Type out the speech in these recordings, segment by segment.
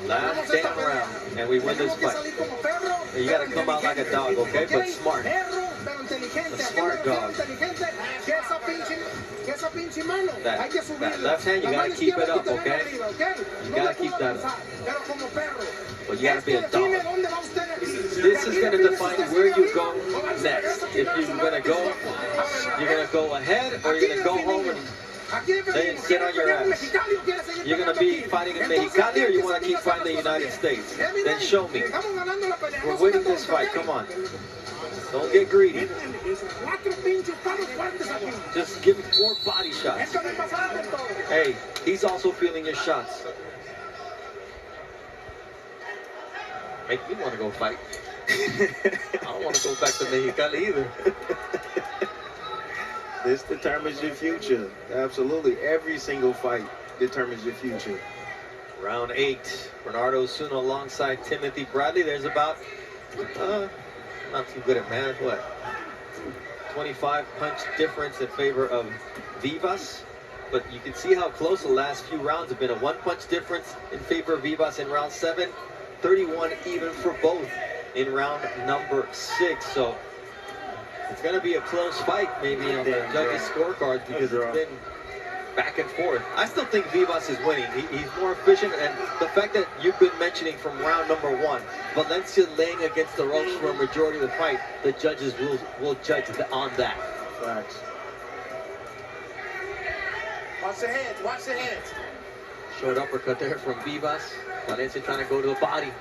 Last damn round, and we win this fight. You gotta come out like a dog, okay? But smart. A smart dog. That left hand, you gotta keep it up, okay? You gotta keep that up. But you gotta be a dog. This is gonna define where you go next. If you're gonna go ahead, or you're gonna go home and then sit on your ass. You're gonna be fighting in Mexicali, or you wanna keep fighting the United States? Then show me. We're winning this fight. Come on. Don't get greedy. Just give me 4 body shots. Hey, he's also feeling your shots. Make me want to go fight. I don't want to go back to Mexicali either. This determines your future. Absolutely. Every single fight determines your future. Round 8. Bernardo Osuna alongside Timothy Bradley. There's about, not too good at math, what? 25 punch difference in favor of Vivas. But you can see how close the last few rounds have been. A 1 punch difference in favor of Vivas in round 7. 31 even for both in round number 6. So it's going to be a close fight maybe on the judges' scorecards because it's been back and forth. I still think Vivas is winning. He's more efficient, and the fact that you've been mentioning from round number 1, Valencia laying against the ropes for a majority of the fight, the judges will judge on that. Facts. Watch the hands, watch the hands. Short uppercut there from Vivas. Valencia trying to go to the body.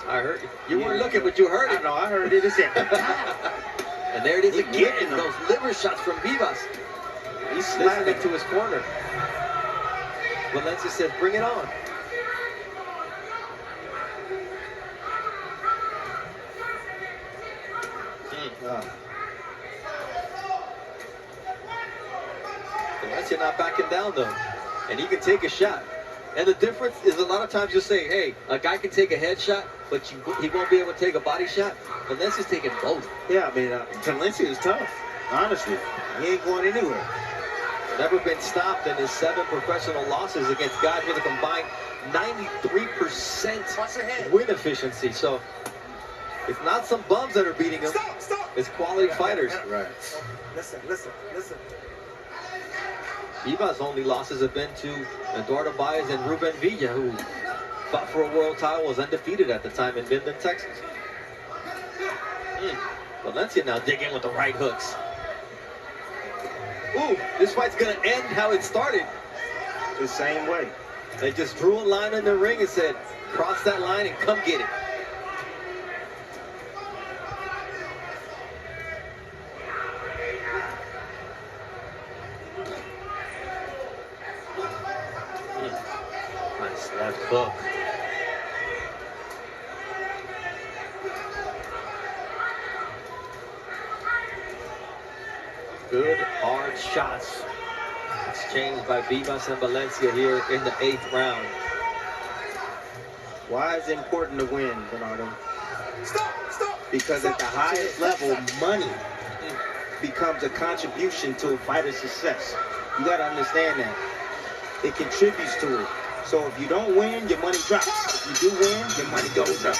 I heard it. You weren't looking, but you heard it. I know, I heard it. It's and there it is again. Those liver shots from Vivas. He's slamming into his corner. Valencia says, bring it on. Valencia not backing down though, and he can take a shot. And the difference is a lot of times you'll say, hey, a guy can take a headshot, but he won't be able to take a body shot. Valencia's taking both. Yeah, I mean, Valencia is tough, honestly. He ain't going anywhere. Never been stopped in his 7 professional losses against guys with a combined 93% win efficiency. So it's not some bums that are beating him. It's quality fighters. Right. Listen. Vivas' only losses have been to Eduardo Baez and Ruben Villa, who fought for a world title, was undefeated at the time in Midland, Texas. Valencia now digging with the right hooks. Ooh, this fight's gonna end how it started. The same way. They just drew a line in the ring and said, cross that line and come get it. Nice left hook. Good hard shots exchanged by Vivas and Valencia here in the 8th round. Why is it important to win, Bernardo? Stop. Because at the highest level, money becomes a contribution to a fighter's success. You got to understand that. It contributes to it. So if you don't win, your money drops. If you do win, your money goes up.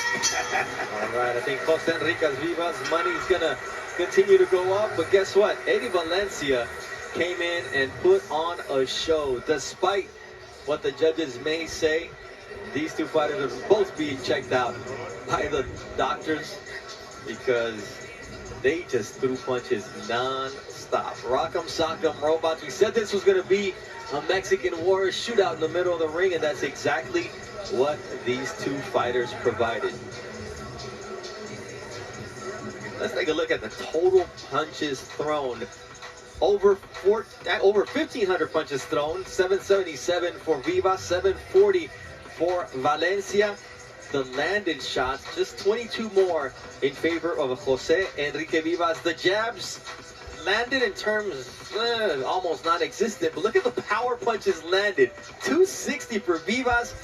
All right, I think Jose Enriquez Vivas' money is going to continue to go up. But guess what? Eddie Valencia came in and put on a show. Despite what the judges may say, these two fighters are both being checked out by the doctors because they just threw punches non-stop. Rock'em sock'em robots. We said this was going to be a Mexican Warrior shootout in the middle of the ring, and that's exactly what these two fighters provided. Let's take a look at the total punches thrown. Over 1,500 punches thrown, 777 for Vivas, 740 for Valencia. The landed shots, just 22 more in favor of Jose Enrique Vivas. The jabs landed in terms almost non-existent, but look at the power punches landed. 260 for Vivas,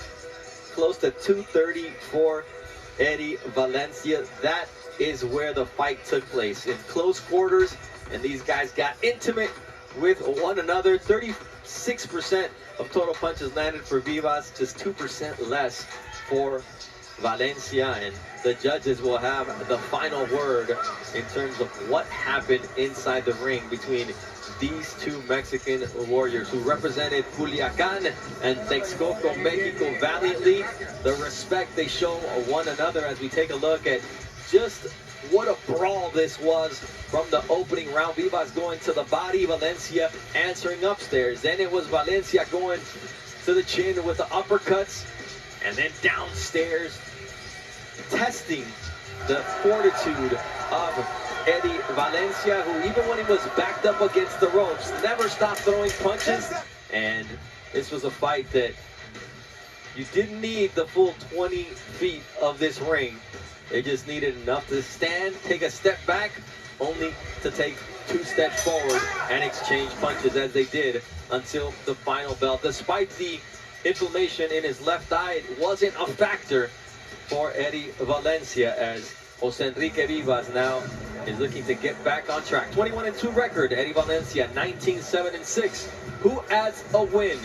close to 230 for Eddie Valencia. That is where the fight took place, in close quarters, and these guys got intimate with one another. 36% of total punches landed for Vivas, just 2% less for Valencia, and the judges will have the final word in terms of what happened inside the ring between these two Mexican warriors who represented Culiacan and Texcoco, Mexico valiantly. The respect they show one another as we take a look at just what a brawl this was from the opening round. Vivas going to the body, Valencia answering upstairs. Then it was Valencia going to the chin with the uppercuts, and then downstairs testing the fortitude of Eddie Valencia, who even when he was backed up against the ropes, never stopped throwing punches. And this was a fight that you didn't need the full 20 feet of this ring. They just needed enough to stand, take a step back, only to take 2 steps forward and exchange punches as they did until the final bell. Despite the inflammation in his left eye, it wasn't a factor for Eddie Valencia, as Jose Enrique Vivas now is looking to get back on track. 21-2 record, Eddie Valencia, 19-7-6. Who adds a win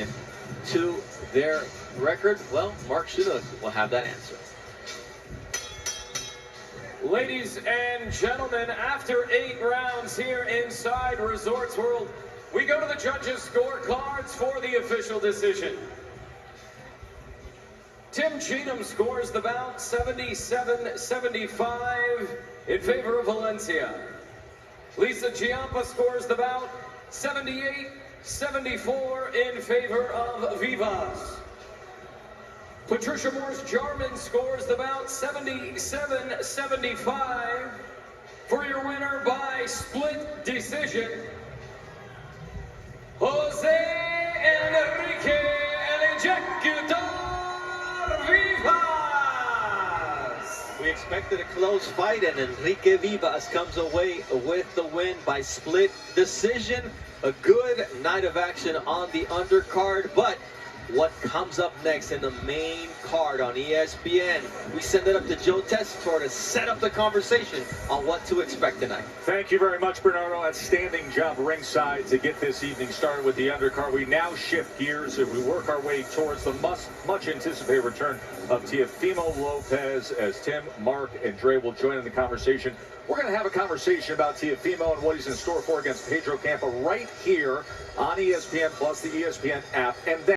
to their record? Well, Mark Chinook will have that answer. Ladies and gentlemen, after 8 rounds here inside Resorts World, we go to the judges' scorecards for the official decision. Tim Cheatham scores the bout 77-75 in favor of Valencia. Lisa Giampa scores the bout 78-74 in favor of Vivas. Patricia Morse-Jarman scores the bout 77-75 for your winner by split decision, Jose Enrique El Ejecutor Vivas. We expected a close fight, and Enrique Vivas comes away with the win by split decision. A good night of action on the undercard, but what comes up next in the main card on ESPN? We send it up to Joe Tessitore to set up the conversation on what to expect tonight. Thank you very much, Bernardo. Outstanding job ringside to get this evening started with the undercard. We now shift gears and we work our way towards the much anticipated return of Teofimo Lopez, as Tim, Mark, and Dre will join in the conversation. We're going to have a conversation about Teofimo and what he's in store for against Pedro Campa right here on ESPN Plus, the ESPN app, and then